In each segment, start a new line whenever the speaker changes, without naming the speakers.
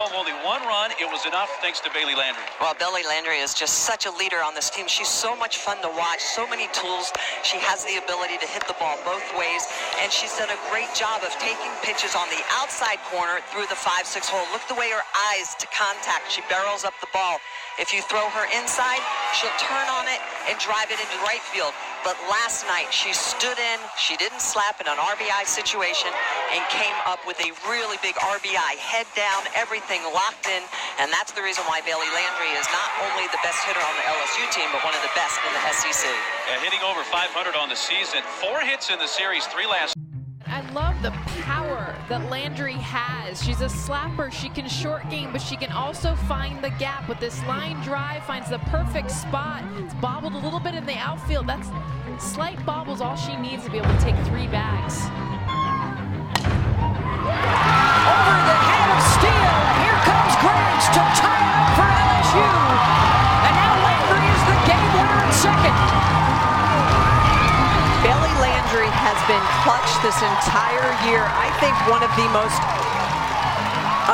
Only one run, it was enough thanks to Bailey Landry.
Well, Bailey Landry is just such a leader on this team. She's so much fun to watch, so many tools. She has the ability to hit the ball both ways, and she's done a great job of taking pitches on the outside corner through the 5-6 hole. Look the way her eyes to contact. She barrels up the ball. If you throw her inside, she'll turn on it and drive it into right field. But last night, she stood in, she didn't slap in an RBI situation, and came up with a really big RBI. Head down, everything locked in, and that's the reason why Bailey Landry is not only the best hitter on the LSU team, but one of the best in the SEC.
Hitting over 500 on the season, 4 hits in the series, 3 last.
I love the power that Landry has. She's a slapper. She can short game, but she can also find the gap with this line drive, finds the perfect spot. It's bobbled a little bit in the outfield. That's slight bobbles, all she needs to be able to take 3 bags.
Over the head of Steele. Here comes Griggs to tie it up for LSU. And now Landry is the game winner at second.
Bailey Landry has been clutch this entire year. I think one of the most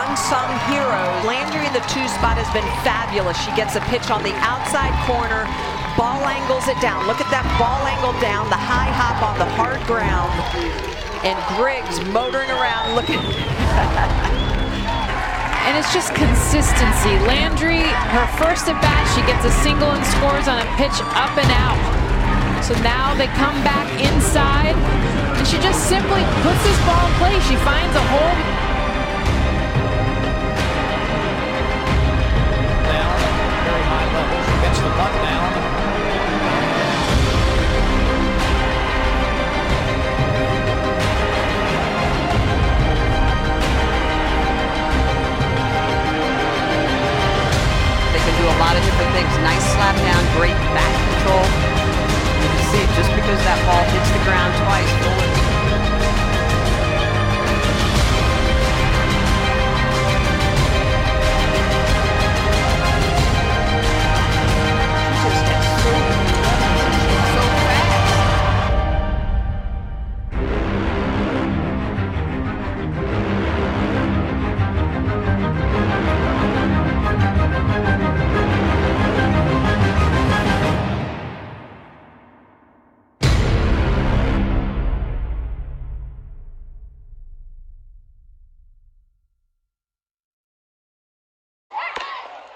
unsung heroes. Landry in the 2 spot has been fabulous. She gets a pitch on the outside corner, ball angles it down. Look at that ball angle down, the high hop on the hard ground. And Griggs motoring around looking.
And it's just consistency. Landry, her first at bat, she gets a single and scores on a pitch up and out. So now they come back inside, and she just simply puts this ball in play. She finds a hole.
Now, very high level. She gets the butt down.
They can do a lot of different things. Nice slap down, great back control. You can see it just because that ball hits the ground twice.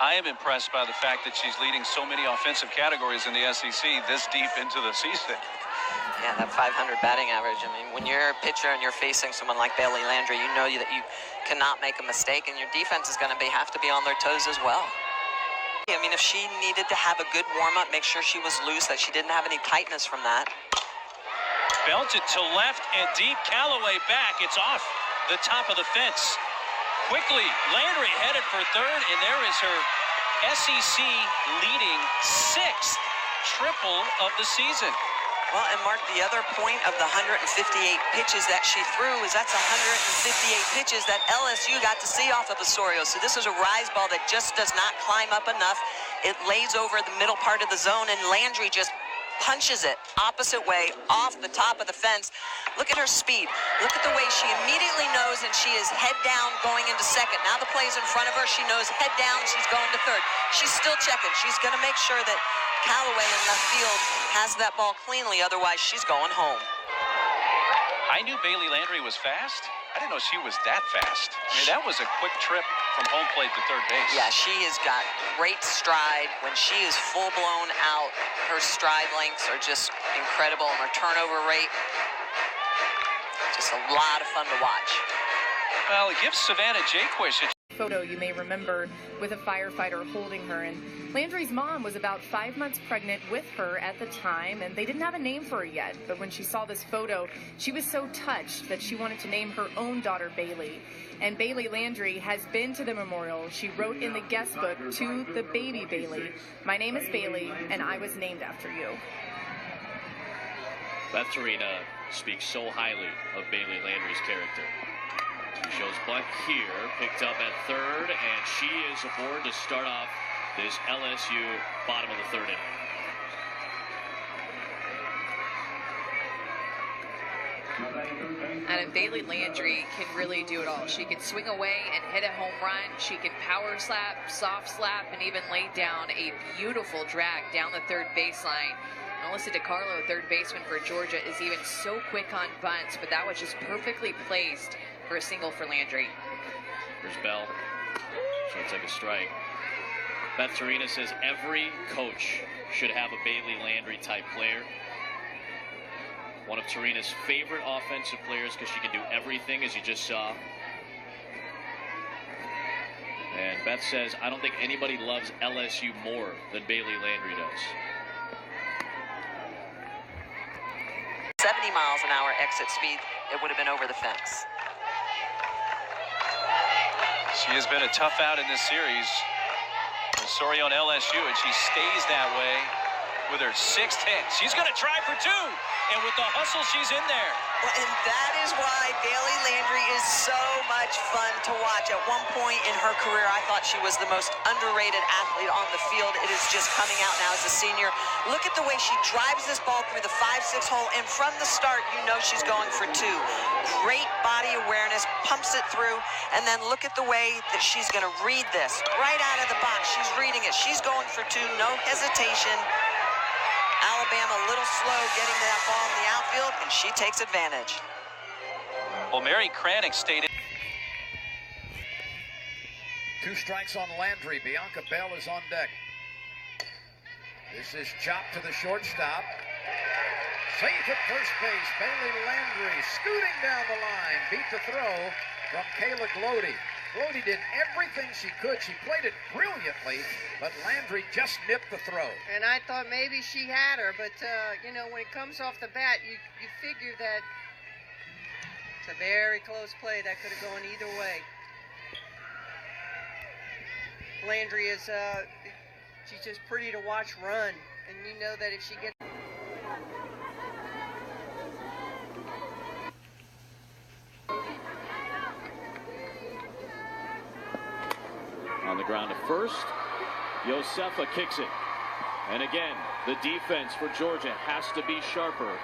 I am impressed by the fact that she's leading so many offensive categories in the SEC this deep into the season.
Yeah, that 500 batting average. I mean, when you're a pitcher and you're facing someone like Bailey Landry, you know that you cannot make a mistake, and your defense is going to have to be on their toes as well. I mean, if she needed to have a good warm-up, make sure she was loose, that she didn't have any tightness from that.
Belted to left and deep. Callaway back. It's off the top of the fence. Quickly, Landry headed for third, and there is her SEC leading 6th triple of the season.
Well, and Mark, the other point of the 158 pitches that she threw is that's 158 pitches that LSU got to see off of Osorio. So this is a rise ball that just does not climb up enough. It lays over the middle part of the zone, and Landry just punches it opposite way off the top of the fence. Look at her speed. Look at the way she immediately knows, and she is head down going into second. Now the play's in front of her. She knows head down. She's going to third. She's still checking. She's going to make sure that Callaway in left field has that ball cleanly. Otherwise, she's going home.
I knew Bailey Landry was fast. I didn't know she was that fast. I mean, that was a quick trip from home plate to third base.
Yeah, she has got great stride. When she is full-blown out, her stride lengths are just incredible, and her turnover rate, just a lot of fun to watch.
Well, it gives Savannah Jaquish a
photo you may remember with a firefighter holding her, and Landry's mom was about 5 months pregnant with her at the time, and they didn't have a name for her yet. But when she saw this photo, she was so touched that she wanted to name her own daughter Bailey. And Bailey Landry has been to the memorial. She wrote in the guest book to the baby Bailey, "My name is Bailey, and I was named after you."
Beth Torina speaks so highly of Bailey Landry's character. She shows bunt here, picked up at third, and she is aboard to start off this LSU bottom of the third inning.
And Bailey Landry can really do it all. She can swing away and hit a home run. She can power slap, soft slap, and even lay down a beautiful drag down the third baseline. Melissa DiCarlo, third baseman for Georgia, is even so quick on bunts, but that was just perfectly placed for a single for Landry.
Here's Bell. She'll take a strike. Beth Torina says every coach should have a Bailey Landry type player. One of Torina's favorite offensive players because she can do everything, as you just saw. And Beth says, I don't think anybody loves LSU more than Bailey Landry does.
70 miles an hour exit speed, it would have been over the fence.
She has been a tough out in this series. Osorio on LSU, and she stays that way with her 6th hit. She's going to try for 2, and with the hustle, she's in there.
Well, and that is why Bailey Landry is so much fun to watch. At one point in her career, I thought she was the most underrated athlete on the field. It is just coming out now as a senior. Look at the way she drives this ball through the 5-6 hole, and from the start, you know she's going for 2. Great body awareness, pumps it through, and then look at the way that she's going to read this. Right out of the box, she's reading it. She's going for 2, no hesitation. Alabama a little slow getting to that ball in the outfield, and she takes advantage.
Well, Mary Cranick stayed in.
2 strikes on Landry. Bianca Bell is on deck. This is chopped to the shortstop. Safe at first base. Bailey Landry scooting down the line. Beat the throw from Kayla Glody. Glody did everything she could. She played it brilliantly, but Landry just nipped the throw.
And I thought maybe she had her, but, you know, when it comes off the bat, you figure that it's a very close play. That could have gone either way. Landry is, she's just pretty to watch run, and you know that if she gets...
On the ground to first, Josefa kicks it. And again, the defense for Georgia has to be sharper.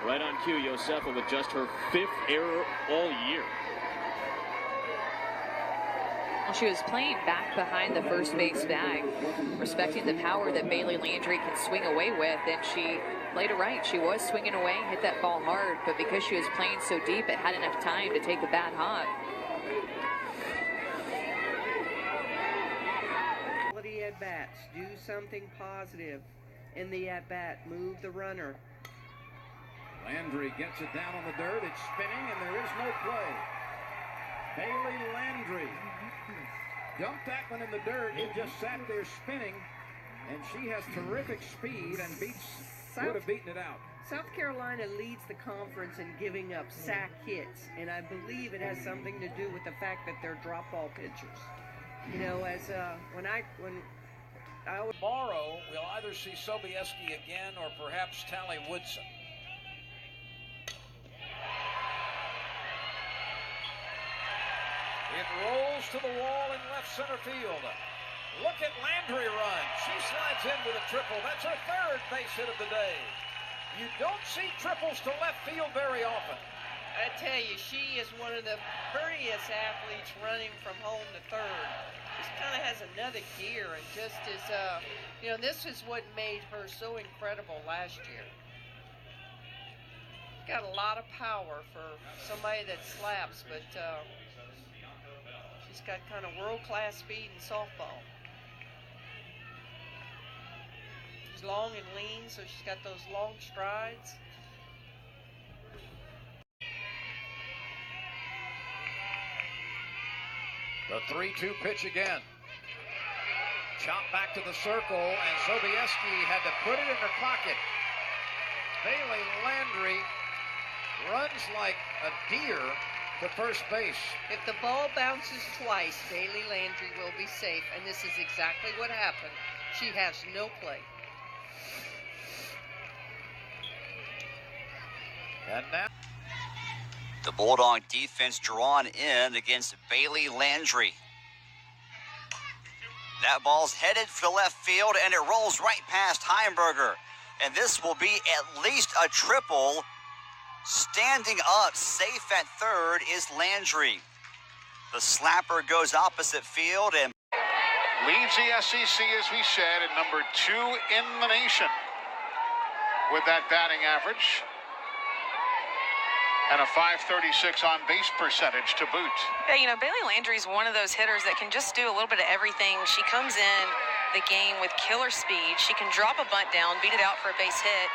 Right on cue, Josefa with just her 5th error all year.
Well, she was playing back behind the first base bag, respecting the power that Bailey Landry can swing away with, and she played it right. She was swinging away, hit that ball hard, but because she was playing so deep, it had enough time to take the bat hot.
At-bats, do something positive in the at-bat, move the runner.
Landry gets it down on the dirt. It's spinning, and there is no play. Bailey Landry dumped that one in the dirt. It just sat there spinning, and she has terrific speed and would have beaten it out.
South Carolina leads the conference in giving up sack hits, and I believe it has something to do with the fact that they're drop ball pitchers. You know, as
Tomorrow, we'll either see Sobieski again or perhaps Tally Woodson. It rolls to the wall in left center field. Look at Landry run. She slides in with a triple. That's her 3rd base hit of the day. You don't see triples to left field very often.
I tell you, she is one of the prettiest athletes running from home to third. Just kind of has another gear, and just is, you know, this is what made her so incredible last year. Got a lot of power for somebody that slaps, but she's got kind of world-class speed in softball. She's long and lean, so she's got those long strides.
The 3-2 pitch again. Chop back to the circle, and Sobieski had to put it in her pocket. Bailey Landry runs like a deer to first base.
If the ball bounces twice, Bailey Landry will be safe, and this is exactly what happened. She has no play.
And now
the Bulldog defense drawn in against Bailey Landry. That ball's headed for left field, and it rolls right past Heimberger. And this will be at least a triple. Standing up, safe at third, is Landry. The slapper goes opposite field and
leads the SEC, as we said, at number 2 in the nation with that batting average and a .536 on base percentage to boot.
Yeah, you know, Bailey Landry's one of those hitters that can just do a little bit of everything. She comes in the game with killer speed. She can drop a bunt down, beat it out for a base hit.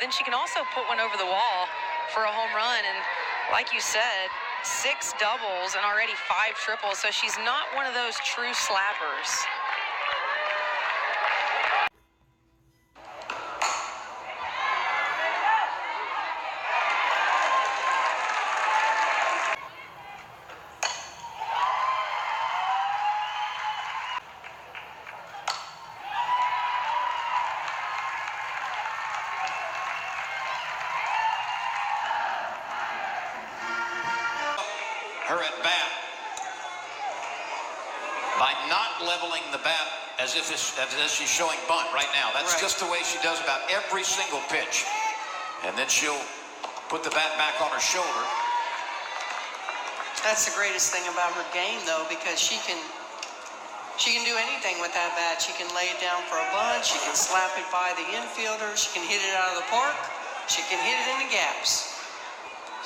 Then she can also put one over the wall for a home run. And like you said, 6 doubles and already 5 triples. So she's not one of those true slappers.
Her at bat by not leveling the bat as if she's showing bunt right now. That's right. Just the way she does about every single pitch. And then she'll put the bat back on her shoulder.
That's the greatest thing about her game, though, because she can do anything with that bat. She can lay it down for a bunt. She can slap it by the infielder. She can hit it out of the park. She can hit it in the gaps.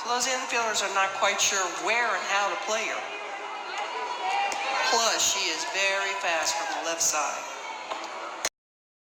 So those infielders are not quite sure where and how to play her. Plus, she is very fast from the left side.